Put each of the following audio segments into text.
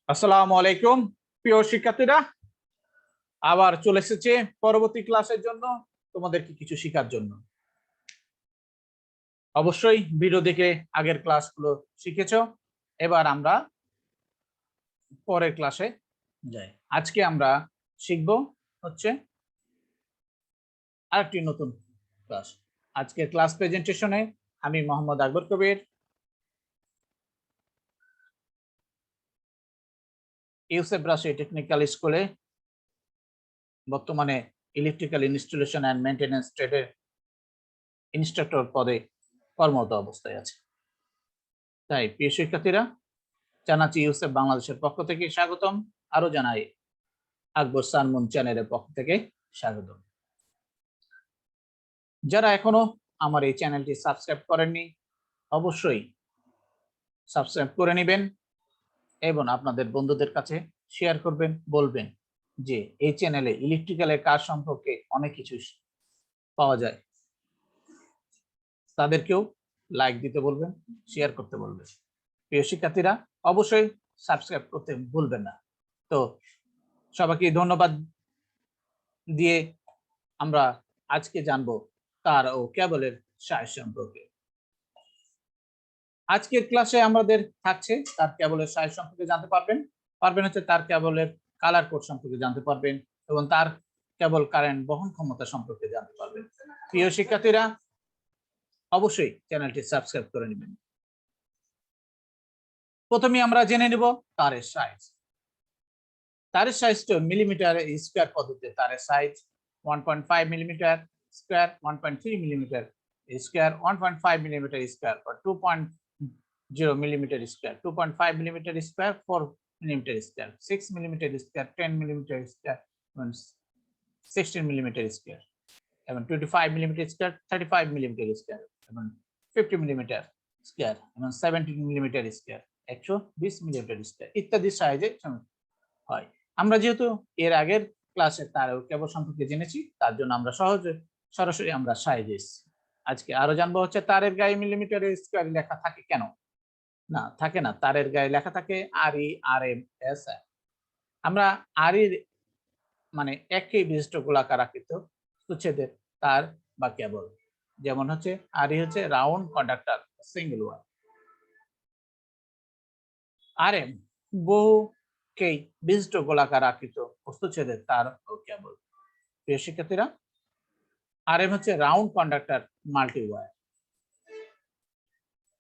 আসসালামু আলাইকুম প্রিয় শিক্ষার্থীরা, আবার চলে এসেছে পরবর্তী ক্লাসের জন্য তোমাদেরকে কিছু শেখার জন্য। অবশ্যই ভিডিও দেখে আগের ক্লাসগুলো শিখেছো। এবার আমরা পরের ক্লাসে যাই। আজকে আমরা শিখব হচ্ছে আরেকটি নতুন ক্লাস। আজকের ক্লাস প্রেজেন্টেশনে আমি মোহাম্মদ আকবর কবির, ইউসেফ রাজশাহী টেকনিক্যাল স্কুলে বর্তমানে ইলেকট্রিক্যাল ইনস্টলেশন অ্যান্ড মেইনটেনেন্স ট্রেডের ইনস্ট্রাক্টর পদে কর্মরত অবস্থায় আছে। তাই প্রিয় শিক্ষার্থীরা, জানাচ্ছি ইউসেফ বাংলাদেশের পক্ষ থেকে স্বাগতম, আরো জানাই আকবর সান মুন চ্যানেলের পক্ষ থেকে স্বাগতম। যারা এখনো আমার এই চ্যানেলটি সাবস্ক্রাইব করেননি, অবশ্যই সাবস্ক্রাইব করে নেবেন এবং আপনাদের বন্ধুদের কাছে শেয়ার করবেন, বলবেন যে এই চ্যানেলে ইলেকট্রিক্যালের কাজ সম্পর্কে অনেক কিছু পাওয়া যায়। তাদেরকেও লাইক দিতে বলবেন, শেয়ার করতে বলবেন। প্রিয় শিক্ষার্থীরা, অবশ্যই সাবস্ক্রাইব করতে ভুলবেন না। তো সবাইকে ধন্যবাদ দিয়ে আমরা আজকে জানবো তার ও কেবলের সাইজ সম্পর্কে। আজকের ক্লাসে আমাদের থাকছে তার কেবলের সাইজ সম্পর্কে জানতে পারবেন হচ্ছে তার কেবলের কালার কোড সম্পর্কে জানতে পারবেন এবং তার কেবল কারেন্ট বহন ক্ষমতা সম্পর্কে জানতে পারবেন। প্রিয় শিক্ষার্থীরা, অবশ্যই চ্যানেলটি সাবস্ক্রাইব করে নেবেন। প্রথমে আমরা জেনে নেব তারের সাইজ। তারের সাইজটা মিলিমিটার স্কয়ার পদ্ধতিতে তারের size 1.5 millimetre square, 1.3 millimetre square, 1.5 millimetre square বা 2.0 millimetre square, 2.5 millimetre square, 4 millimetre square, 6 millimetre square, 10 millimetre square, 16 millimetre square এবং 25 মিলিমিটার স্কয়ার, 35 মিলিমিটার স্কয়ার এবং 50 মিলিমিটার স্কয়ার এবং 17 মিলিমিটার স্কয়ার, 120 মিলিমিটার স্কয়ার ইত্যাদি সাইজে হয়। আমরা যেহেতু এর আগের ক্লাসে তার কেবল সম্পর্কে জেনেছি, তার জন্য আমরা সরাসরি আমরা সাইজে এসেছি। আজকে আরো জানবো হচ্ছে তারের গায়ে মিলিমিটার স্কয়ার লেখা থাকে কেন? না, থাকে না। তারের গায়ে লেখা থাকে RE RM SI। আমরা RE মানে একই বিশিষ্ট গোলাকার আকৃত সুচ্ছেদের তার বা কেবল, যেমন হচ্ছে RE হচ্ছে round conductor single wire, RM বহুকেই বিশিষ্ট গোলাকার আকৃত প্রস্তুচ্ছেদের তার ও কেবল। প্রিয় শিক্ষার্থীরা, RM হচ্ছে রাউন্ড কন্ডাক্টর মাল্টি ওয়্যার।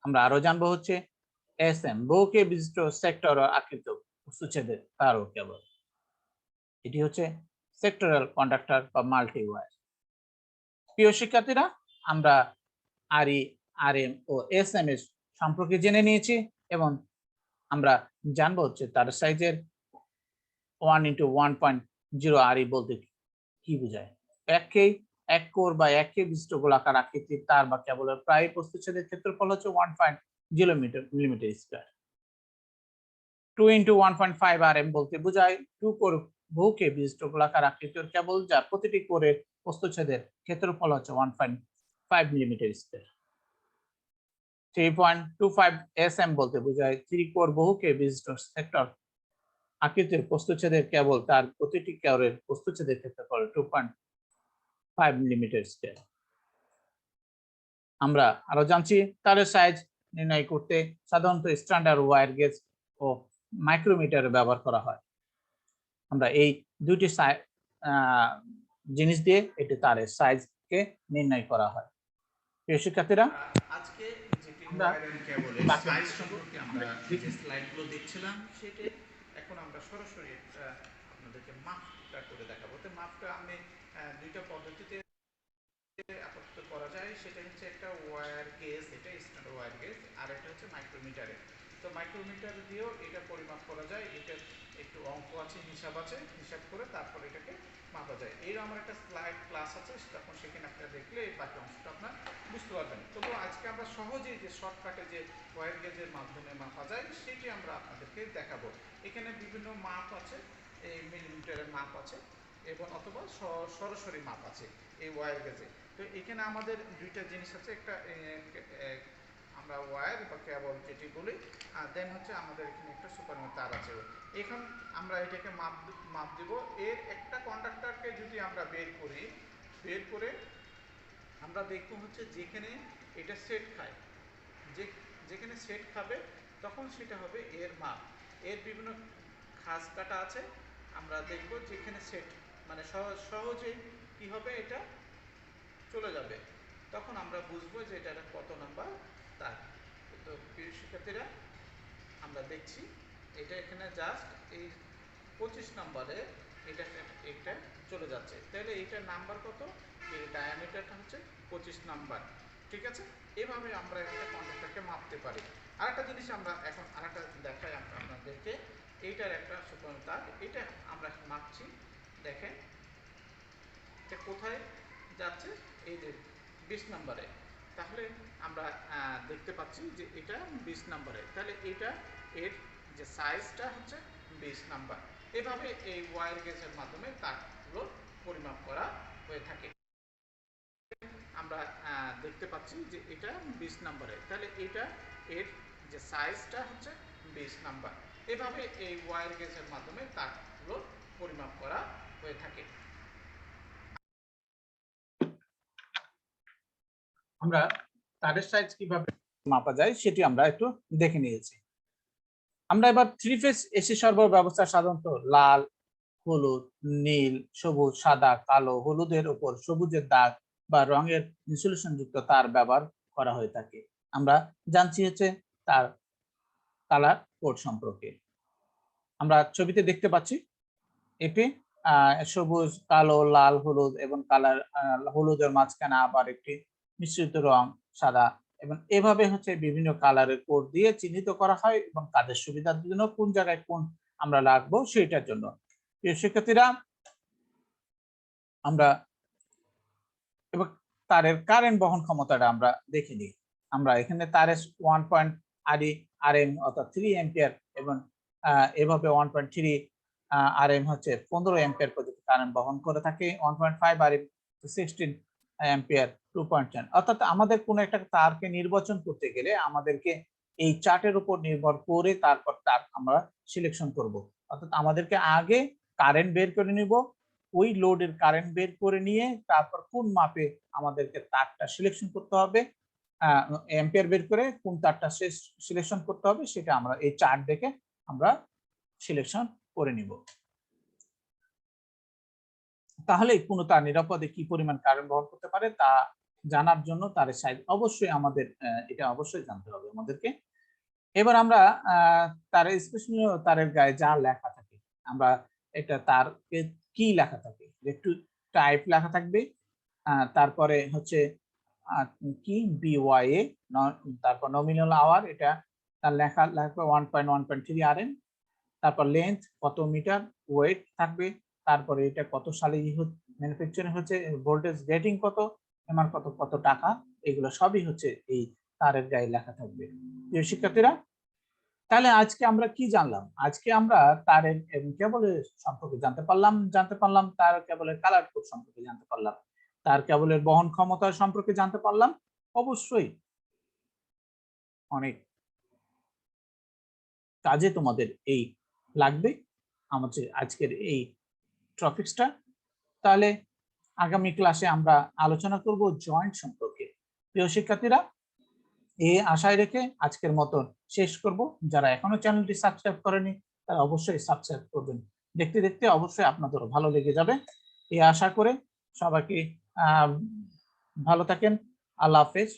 আমরা আরো জানবো হচ্ছে SM বহুকে বিশিষ্ট সেক্টর আকৃত প্রস্তুচ্ছেদের তার ও কেবল। এটি হচ্ছে সেক্টরাল কন্ডাক্টর বা মাল্টি ওয়্যার। প্রিয় শিক্ষার্থীরা, আমরা RE RM ও SM এর সম্পর্কে জেনে নিয়েছি এবং আমরা জানবো হচ্ছে তার সাইজের 1x1.0 RE বলতে কি বোঝায়। এক কোর বা এক বিশিষ্ট গোলাকার আকৃতির তার বা কেবলের প্রায় প্রস্তুচ্ছেদের ক্ষেত্রফল হচ্ছে 1.0 মিলিমিটার স্কয়ার। 2x1.5 RM বলতে বোঝায় 2 কোর বহুকে বিশিষ্ট গোলাকার আকৃতির কেবল, যা প্রতিটি কোরের প্রস্তুচ্ছেদের ক্ষেত্রফল হচ্ছে 1.5 মিলিমিটার স্কয়ার। 3.25 SM বলতে বোঝায় 3 কোর বহুকে বিশিষ্ট সেক্টর আকৃতির প্রস্তুচ্ছেদের কেবল, তার প্রতিটি কোরের প্রস্তুচ্ছেদের ক্ষেত্রফল 2.5 মিলিমিটার স্কয়ার। আমরা আরো জানছি তারের সাইজ নির্ণয় করতে সাধারণত স্ট্যান্ডার্ড ওয়্যার গেজ ও মাইক্রোমিটার ব্যবহার করা হয়। আমরা এই দুইটি জিনিস দিয়ে এটি তারের সাইজকে নির্ণয় করা হয়। প্রিয় শিক্ষার্থীরা, আজকে যেটি ওয়্যার এন্ড কেবলের সাইজ সম্পর্কে আমরা যে স্লাইডগুলো দেখছিলাম সেটা এখন আমরা সরাসরি আপনাদেরকে মাপটা করে দেখাবো। তো মাপটা আমি দুইটা পদ্ধতিতে আপাতত করা যায়। সেটা হচ্ছে একটা ওয়্যার গেজ, এটা স্ট্যান্ডার্ড ওয়্যার গেজ, আর এটা হচ্ছে মাইক্রোমিটারে। তো মাইক্রোমিটার দিয়েও এটা পরিমাপ করা যায়। এটা একটু অঙ্ক আছে, হিসাব করে তারপর এটাকে মাপা যায়। এর আমার একটা স্লাইড ক্লাস আছে, তখন সেখানে আপনারা দেখলে এই বাকি অংশটা আপনার বুঝতে পারবেন। তবু আজকে আমরা সহজেই যে শর্টকাটে যে ওয়্যার গেজের মাধ্যমে মাপা যায় সেটি আমরা আপনাদেরকে দেখাবো। এখানে বিভিন্ন মাপ আছে, এই মিলিমিটারের মাপ আছে এবং অথবা সরাসরি মাপ আছে এই ওয়্যার গেজে। তো এখানে আমাদের দুইটা জিনিস আছে, একটা আমরা ওয়্যার বা কেবল যেটি বলি, দেন হচ্ছে আমাদের এখানে একটা সুপারমেট তার আছে। এখন আমরা এটাকে মাপ দিব। এর একটা কন্ডাক্টরকে যদি আমরা বের করে আমরা দেখবো হচ্ছে যেখানে এটা সেট খায়, যেখানে সেট খাবে তখন সেটা হবে এর মাপ। এর বিভিন্ন খাস কাটা আছে, আমরা দেখব যেখানে সেট মানে সহজেই কি হবে, এটা চলে যাবে, তখন আমরা বুঝবো যে এটা কত নাম্বার তার। তো প্রিয় শিক্ষার্থীরা, আমরা দেখছি এটা এখানে জাস্ট এই 25 নম্বরে এটা চলে যাচ্ছে, তাহলে এইটার নাম্বার কত, এর ডায়ামিটারটা হচ্ছে 25 নাম্বার। ঠিক আছে, এভাবে আমরা একটা কন্ডাক্টরকে মাপতে পারি। আরেকটা জিনিস আমরা এখন আরেকটা দেখাই আপনাদেরকে, এইটার একটা সুপার তার, এটা আমরা মাপছি। দেখেন এটা কোথায় যাচ্ছে, এই যে 20 নম্বরে। তাহলে আমরা দেখতে পাচ্ছি যে এটা 20 নম্বরে, তাহলে এটা এর যে সাইজটা হচ্ছে 20 নাম্বার। এভাবে এই ওয়্যার গেজের মাধ্যমে তারগুলো পরিমাপ করা হয়ে থাকে। আমরা দেখতে পাচ্ছি যে এটা 20 নম্বরে, তাহলে এটা এর যে সাইজটা হচ্ছে 20 নাম্বার। এভাবে এই ওয়্যার গেজের মাধ্যমে তারগুলো পরিমাপ করা হয়ে থাকে। আমরা তারের সাইজ কিভাবে মাপা যায় সেটি আমরা একটু দেখে নিয়েছি। আমরা এবার 3 ফেজ এসি সরবরাহ ব্যবস্থা সাধারণত লাল, হলুদ, নীল, সবুজ, সাদা, কালো, হলুদের উপর সবুজের দাগ বা রঙের ইনসুলেশন যুক্ত তার ব্যবহার করা হয়ে থাকে। আমরা জানছি হচ্ছে তার কালার কোড সম্পর্কে। আমরা ছবিতে দেখতে পাচ্ছি এটি সবুজ, কালো, লাল, হলুদ এবং কালার হলুদের মাঝখানে আবার একটি মিশ্রিত রং সাদা, এবং এভাবে হচ্ছে বিভিন্ন কালারের কোড দিয়ে চিহ্নিত করা হয় এবং কাজের সুবিধার জন্য কোন জায়গায় কোন আমরা রাখবো সেটার জন্য। প্রিয় শিক্ষার্থীরা, আমরা এবার তারের কারেন্ট বহন ক্ষমতাটা আমরা দেখে নিই। আমরা এখানে তারের 1.3 RM অর্থাৎ 3 অ্যাম্পিয়ার এবং এভাবে 1.3 RM হচ্ছে 15 অ্যাম্পিয়ার পর্যন্ত কারেন্ট বহন করে থাকে। 1.5 RM 16 অ্যাম্পিয়ার 2.10। অর্থাৎ আমাদের কোনো একটা তারকে নির্বাচন করতে গেলে আমাদেরকে এই চার্টের উপর নির্ভর করে তারপর তার আমরা সিলেকশন করব। অর্থাৎ আমাদেরকে আগে কারেন্ট বের করে নিব, ওই লোডের কারেন্ট বের করে নিয়ে তারপর কোন মাপে আমাদেরকে তারটা সিলেকশন করতে হবে, অ্যাম্পিয়ার বের করে কোন তারটা সিলেকশন করতে হবে সেটা আমরা এই চার্ট দেখে আমরা সিলেকশন করে নিব। তাহলে কোনো তার নিরাপদে কি পরিমাণ কারেন্ট বহন করতে পারে তা জানার জন্য তারের সাইজ অবশ্যই আমাদের এটা অবশ্যই জানতে হবে আমাদেরকে। এবার আমরা তারের স্পেশালি তারের গায়ে যা লেখা থাকে, আমরা এটা তারকে কি লেখা থাকে, একটু টাইপ লেখা থাকবে, তারপরে হচ্ছে কি বিওয়াইএ, তারপর নমিনাল আওয়ার, এটা তার লেখা লাগবে 1.3 RM, তারপর লেন্থ কত মিটার, ওয়েট থাকবে, তারপরে এটা কত সালে ম্যানুফ্যাকচারিং হচ্ছে, ভোল্টেজ রেটিং কত, এমআর কত, কত টাকা, এগুলো সবই হচ্ছে এই তারের গায়ে লেখা থাকবে। প্রিয় শিক্ষার্থীরা, তাহলে আজকে আমরা কি জানলাম? আজকে আমরা তারের কেবলের সম্পর্কে জানতে পারলাম তার কেবলের কালার কোড সম্পর্কে জানতে পারলাম, তার কেবলের বহন ক্ষমতা সম্পর্কে জানতে পারলাম। অবশ্যই অনেক কাজে তোমাদের এই লাগবে আমাদের আজকের এই টপিকসটা। তাহলে আগামী ক্লাসে আমরা আলোচনা করব জয়েন্ট সম্পর্কে। প্রিয় শিক্ষার্থীরা, এই আশায় রেখে আজকের মতন শেষ করব। যারা এখনো চ্যানেলটি সাবস্ক্রাইব করেনি তারা অবশ্যই সাবস্ক্রাইব করবেন। দেখতে দেখতে অবশ্যই আপনাদেরও ভালো লেগে যাবে এই আশা করে সবাইকে ভালো থাকেন। আল্লাহ হাফেজ।